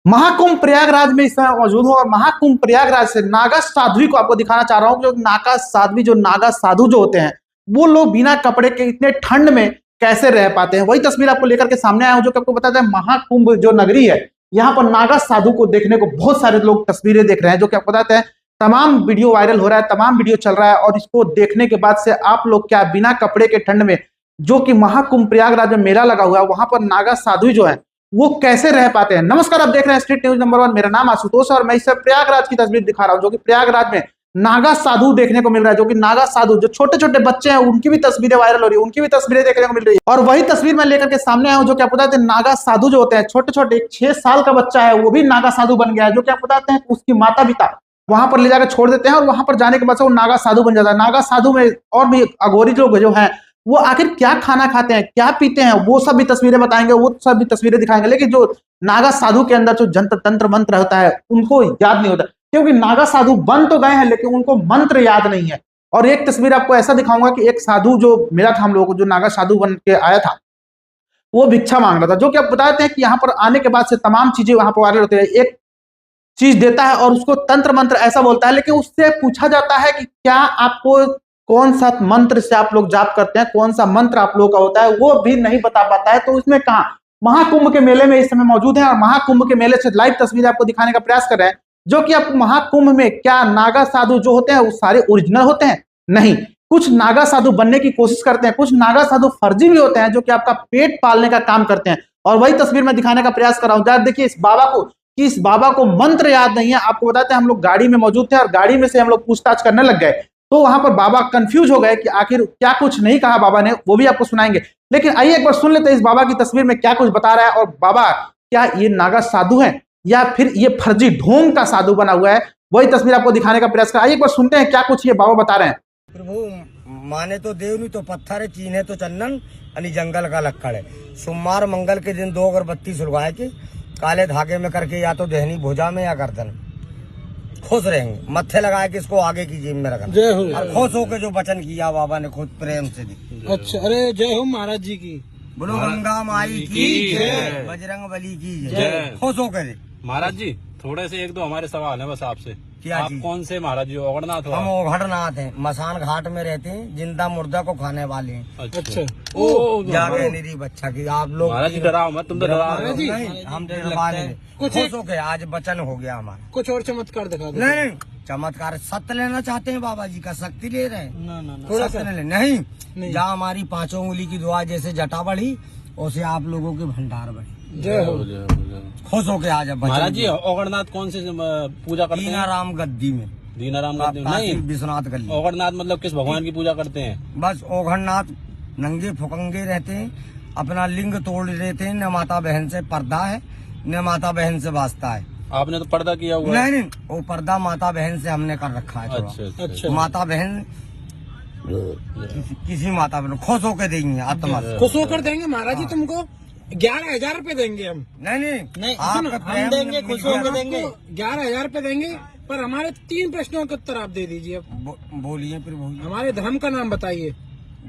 महाकुंभ प्रयागराज में इस समय मौजूद हूँ और महाकुंभ प्रयागराज से नागा साध्वी को आपको दिखाना चाह रहा हूँ। जो नागा साध्वी जो नागा साधु जो होते हैं वो लोग बिना कपड़े के इतने ठंड में कैसे रह पाते हैं, वही तस्वीर आपको लेकर के सामने आया हूँ जो कि आपको बताता है महाकुंभ जो नगरी है यहाँ पर नागा साधु को देखने को बहुत सारे लोग तस्वीरें देख रहे हैं। जो कि आपको बताते हैं तमाम वीडियो वायरल हो रहा है, तमाम वीडियो चल रहा है और इसको देखने के बाद से आप लोग क्या बिना कपड़े के ठंड में जो कि महाकुंभ प्रयागराज में मेला लगा हुआ है वहां पर नागा साधु जो है वो कैसे रह पाते हैं। नमस्कार, आप देख रहे हैं स्ट्रीट न्यूज नंबर 1। मेरा नाम आशुतोष और मैं इस प्रयागराज की तस्वीर दिखा रहा हूं जो कि प्रयागराज में नागा साधु देखने को मिल रहा है। जो कि नागा साधु जो छोटे छोटे बच्चे हैं उनकी भी तस्वीरें वायरल हो रही है, उनकी भी तस्वीरें देखने को मिल रही है। और वही तस्वीर मैं लेकर के सामने आया हूं जो कि आपको बताते हैं नागा साधु जो होते हैं छोटे छोटे, 6 साल का बच्चा है वो भी नागा साधु बन गया है। जो कि आपको बताते हैं उसकी माता पिता वहां पर ले जाकर छोड़ देते हैं और वहां पर जाने के बाद से वो नागा साधु बन जाता है। नागा साधु में और भी अघोरी लोग जो है वो आखिर क्या खाना खाते हैं, क्या पीते हैं, वो सब भी तस्वीरें बताएंगे, वो सब भी तस्वीरें दिखाएंगे। लेकिन जो नागा साधु के अंदर जो जंत्र तंत्र मंत्र होता है उनको याद नहीं होता, क्योंकि नागा साधु बन तो गए हैं लेकिन उनको मंत्र याद नहीं है। और एक तस्वीर आपको ऐसा दिखाऊंगा कि एक साधु जो मिला था हम लोगों को, जो नागा साधु बन के आया था वो भिक्षा मांग रहा था। जो कि आप बताते हैं कि यहाँ पर आने के बाद से तमाम चीजें वहां पर वायरल होती है। एक चीज देता है और उसको तंत्र मंत्र ऐसा बोलता है, लेकिन उससे पूछा जाता है कि क्या आपको कौन सा मंत्र से आप लोग जाप करते हैं, कौन सा मंत्र आप लोगों का होता है, वो भी नहीं बता पाता है। तो इसमें कहा महाकुंभ के मेले में इस समय मौजूद है और महाकुंभ के मेले से लाइव तस्वीर आपको दिखाने का प्रयास कर रहे हैं। जो कि आप महाकुंभ में क्या नागा साधु जो होते हैं वो सारे ओरिजिनल होते हैं? नहीं, कुछ नागा साधु बनने की कोशिश करते हैं, कुछ नागा साधु फर्जी भी होते हैं जो कि आपका पेट पालने का काम करते हैं। और वही तस्वीर में दिखाने का प्रयास कर रहा हूं। देखिए इस बाबा को कि इस बाबा को मंत्र याद नहीं है। आपको बताते हैं हम लोग गाड़ी में मौजूद थे और गाड़ी में से हम लोग पूछताछ करने लग गए तो वहां पर बाबा कंफ्यूज हो गए कि आखिर क्या कुछ नहीं कहा बाबा ने, वो भी आपको सुनाएंगे। लेकिन आइए एक बार सुन लेते हैं इस बाबा की तस्वीर में क्या कुछ बता रहा है और बाबा क्या ये नागा साधु है या फिर ये फर्जी ढोंग का साधु बना हुआ है। वही तस्वीर आपको दिखाने का प्रयास कर, आइए एक बार सुनते हैं क्या कुछ ये बाबा बता रहे हैं। प्रभु माने तो देव नहीं तो पत्थर है, चीने तो चंदन अनि जंगल का लक्कड़ है। सोमवार मंगल के दिन 2 अगरबत्ती सुलगाए के काले धागे में करके या तो देहनी भुजा में या गर्दन खुश रहेंगे, मत्थे लगाए के इसको आगे की जेब में रखना और खुश होकर जो वचन किया बाबा ने खुद प्रेम से दी। अच्छा, अरे जय हो महाराज जी की। बोलो गंगा माई की जय, बजरंग बली की जय। खुश होकर महाराज जी थोड़े से 1-2 हमारे सवाल है बस आपसे। क्या आप जी? कौन से महाराज जी ओगड़नाथ हो? हम ओघड़नाथ हैं, मसान घाट में रहते हैं, जिंदा मुर्दा को खाने वाले हैं। अच्छा, ओ जागे निरी बच्चा की आप लोग महाराज जी डराओ मत, तुम तो डरा रहे हो। नहीं, हम डरवाने कुछ खुश हो गए, आज वचन हो गया हमारा। कुछ और चमत्कार दिखा दो। नहीं चमत्कार सत्य लेना चाहते हैं बाबा जी का, शक्ति ले रहे हैं। ना ना ना, थोड़ा सा नहीं जहाँ हमारी 5 उंगली की दुआ जैसे जटा बढ़ी वैसे आप लोगों के भंडार बढ़ी। जय हो। खुश हो के आज महाराज जी ओगड़नाथ कौन से पूजा करते हैं? दीनाराम गद्दी में, दीनाराम गद्दी में? काशी नहीं, विश्वनाथ गली। ओगड़नाथ मतलब किस भगवान की पूजा करते हैं? बस ओघड़नाथ नंगे फुकंगे रहते हैं, अपना लिंग तोड़ लेते हैं। न माता बहन से पर्दा है न माता बहन से वास्ता है। आपने तो पर्दा किया हुआ है। नहीं वो पर्दा माता बहन से हमने कर रखा है थोड़ा। अच्छा अच्छा, माता बहन किसी माता बहन खुश होकर देंगे आत्मा से। खुश होकर देंगे महाराज जी, तुमको 11,000 रुपए देंगे हम। नहीं सुनो, आपका हम देंगे, प्रेम खुश होकर देंगे। 11,000 रुपए देंगे पर हमारे 3 प्रश्नों के उत्तर आप दे दीजिए। अब बोलिए फिर बोलिए। हमारे धर्म का नाम बताइए।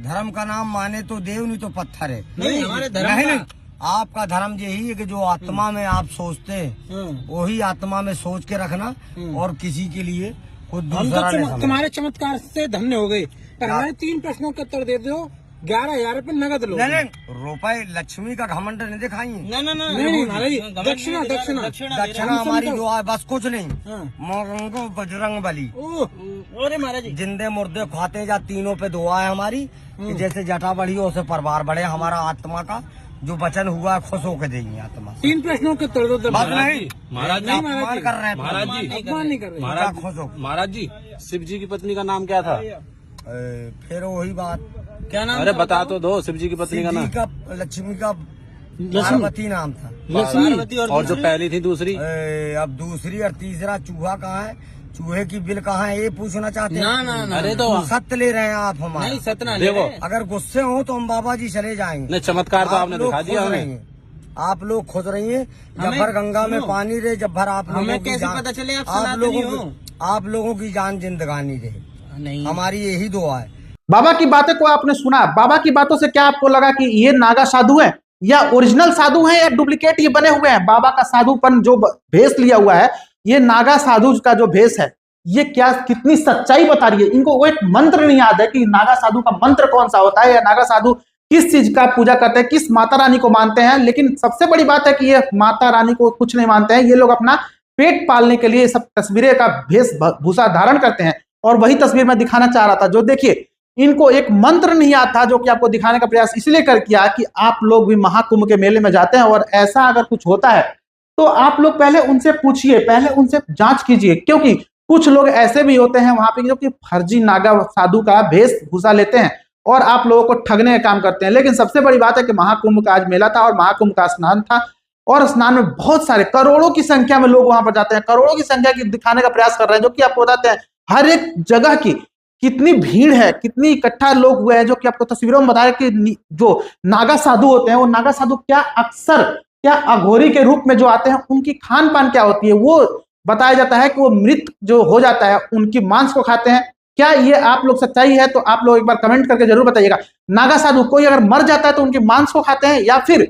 धर्म का नाम माने तो देव नहीं तो पत्थर है। नहीं, हमारे धर्म नहीं, का- आपका धर्म यही है कि जो आत्मा में आप सोचते हैं हाँ। वही आत्मा में सोच के रखना और किसी के लिए खुद हम दूसरा नहीं तो समझना। तुम्हारे चमत्कार से धन्य हो गए पर हमारे 3 प्रश्नों के उत्तर दे दो, 11,000 रुपए नगद लो। नहीं रुपए लक्ष्मी का घमंड नहीं दिखाइए। नहीं महाराज जी, दक्षिणा दक्षिणा दक्षिणा हमारी दुआ है, बस कुछ नहीं। हाँ। मोरंगो बजरंग बली अरे महाराज जी, जिंदे मुर्दे खाते जा तीनों पे दुआ है हमारी कि जैसे जटा बढ़ी हो उसे परिवार बढ़े। हमारा आत्मा का जो वचन हुआ है खुश होकर देंगे आत्मा। 3 प्रश्नों के उत्तर दो। बात नहीं महाराज जी, नहीं महाराज अपमान जी, कर रहे हैं महाराज जी, अपमान नहीं कर रहे। महाराज खुश हो। महाराज जी शिव जी की पत्नी का नाम क्या था? फिर वही बात, क्या नाम? अरे बता तो दो, शिव जी की पत्नी का शिव नाम। जी का लक्ष्मी का पार्वती नाम था। लक्ष्मी। और जो पहली थी दूसरी? अब दूसरी और तीसरा चूहा कहाँ है, चूहे की बिल कहाँ है, ये पूछना चाहते हैं? ना ना ना, अरे तो सत्य ले रहे हैं आप हमारे। नहीं सतना देखो, अगर गुस्से हो तो हम बाबा जी चले जाएंगे। नहीं चमत्कार तो आप आपने लोग दिखा दिया खुश हमें। रहिए। आप लोग खुश रहिए। जब हमें- भर गंगा में सुनो, पानी रहे, जब भर आप लोगों हमें की कैसे जान, पता चले आप आप सनातनी लोगों हो? की आप लोगों की जान जिंदगानी रहे। नहीं, हमारी यही दुआ है। बाबा की बातें को आपने सुना, बाबा की बातों से क्या आपको लगा कि ये नागा साधु है या ओरिजिनल साधु हैं या डुप्लीकेट ये बने हुए हैं? बाबा का साधुपन जो भेष लिया हुआ है, ये नागा साधु का जो भेष है, ये क्या कितनी सच्चाई बता रही है? इनको वो एक मंत्र नहीं याद है कि नागा साधु का मंत्र कौन सा होता है, या नागा साधु किस चीज का पूजा करते हैं, किस माता रानी को मानते हैं। लेकिन सबसे बड़ी बात है कि ये माता रानी को कुछ नहीं मानते हैं, ये लोग अपना पेट पालने के लिए सब तस्वीरें का भेष भूषा धारण करते हैं। और वही तस्वीर मैं दिखाना चाह रहा था, जो देखिए इनको एक मंत्र नहीं आता, जो कि आपको दिखाने का प्रयास इसलिए कर किया कि आप लोग भी महाकुंभ के मेले में जाते हैं और ऐसा अगर कुछ होता है तो आप लोग पहले उनसे पूछिए, पहले उनसे जांच कीजिए, क्योंकि कुछ लोग ऐसे भी होते हैं वहां पे जो कि फर्जी नागा साधु का भेष भूषा लेते हैं और आप लोगों को ठगने का काम करते हैं। लेकिन सबसे बड़ी बात है कि महाकुंभ का आज मेला था और महाकुंभ का स्नान था, और स्नान में बहुत सारे करोड़ों की संख्या में लोग वहां पर जाते हैं, करोड़ों की संख्या की दिखाने का प्रयास कर रहे हैं, जो कि आपको बताते हैं हर एक जगह की कितनी भीड़ है, कितनी इकट्ठा लोग हुए हैं, जो कि आपको तस्वीरों में बता रहे कि जो नागा साधु होते हैं वो नागा साधु क्या अक्सर क्या अघोरी के रूप में जो आते हैं, उनकी खान पान क्या होती है, वो बताया जाता है कि वो मृत जो हो जाता है उनकी मांस को खाते हैं। क्या ये आप लोग सच्चाई है? तो आप लोग एक बार कमेंट करके जरूर बताइएगा। नागा साधु कोई अगर मर जाता है तो उनके मांस को खाते हैं, या फिर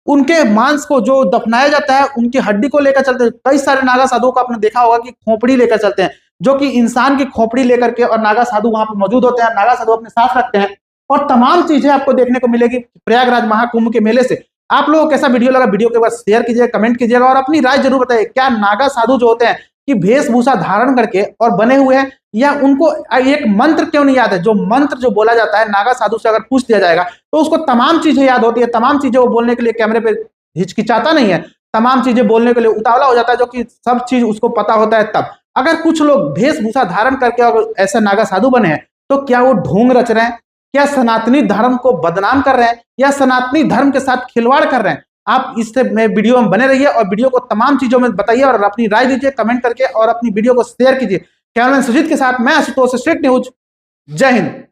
उनके मांस को जो दफनाया जाता है उनकी हड्डी को लेकर चलते हैं? कई सारे नागा साधुओं को आपने देखा होगा कि खोपड़ी लेकर चलते हैं, जो कि इंसान की खोपड़ी लेकर के, और नागा साधु वहां पर मौजूद होते हैं, नागा साधु अपने साथ रखते हैं, और तमाम चीजें आपको देखने को मिलेगी प्रयागराज महाकुंभ के मेले से। आप लोगों को कैसा वीडियो लगा? वीडियो के बाद शेयर कीजिएगा, कमेंट कीजिएगा और अपनी राय जरूर बताइए। क्या नागा साधु जो होते हैं कि वेशभूषा धारण करके और बने हुए हैं, या उनको एक मंत्र क्यों नहीं याद है? जो मंत्र जो बोला जाता है नागा साधु से अगर पूछ दिया जाएगा तो उसको तमाम चीजें याद होती है, तमाम चीजें वो बोलने के लिए कैमरे पे हिचकिचाता नहीं है, तमाम चीजें बोलने के लिए उतावला हो जाता है, जो कि सब चीज उसको पता होता है। तब अगर कुछ लोग वेशभूषा धारण करके और ऐसे नागा साधु बने हैं तो क्या वो ढोंग रच रहे हैं? क्या सनातनी धर्म को बदनाम कर रहे हैं, या सनातनी धर्म के साथ खिलवाड़ कर रहे हैं? आप इससे में वीडियो में बने रहिए और वीडियो को तमाम चीजों में बताइए और अपनी राय दीजिए कमेंट करके, और अपनी वीडियो को शेयर कीजिए। कैमरामैन सुजीत के साथ मैं आशुतोष, स्ट्रीट न्यूज। जय हिंद।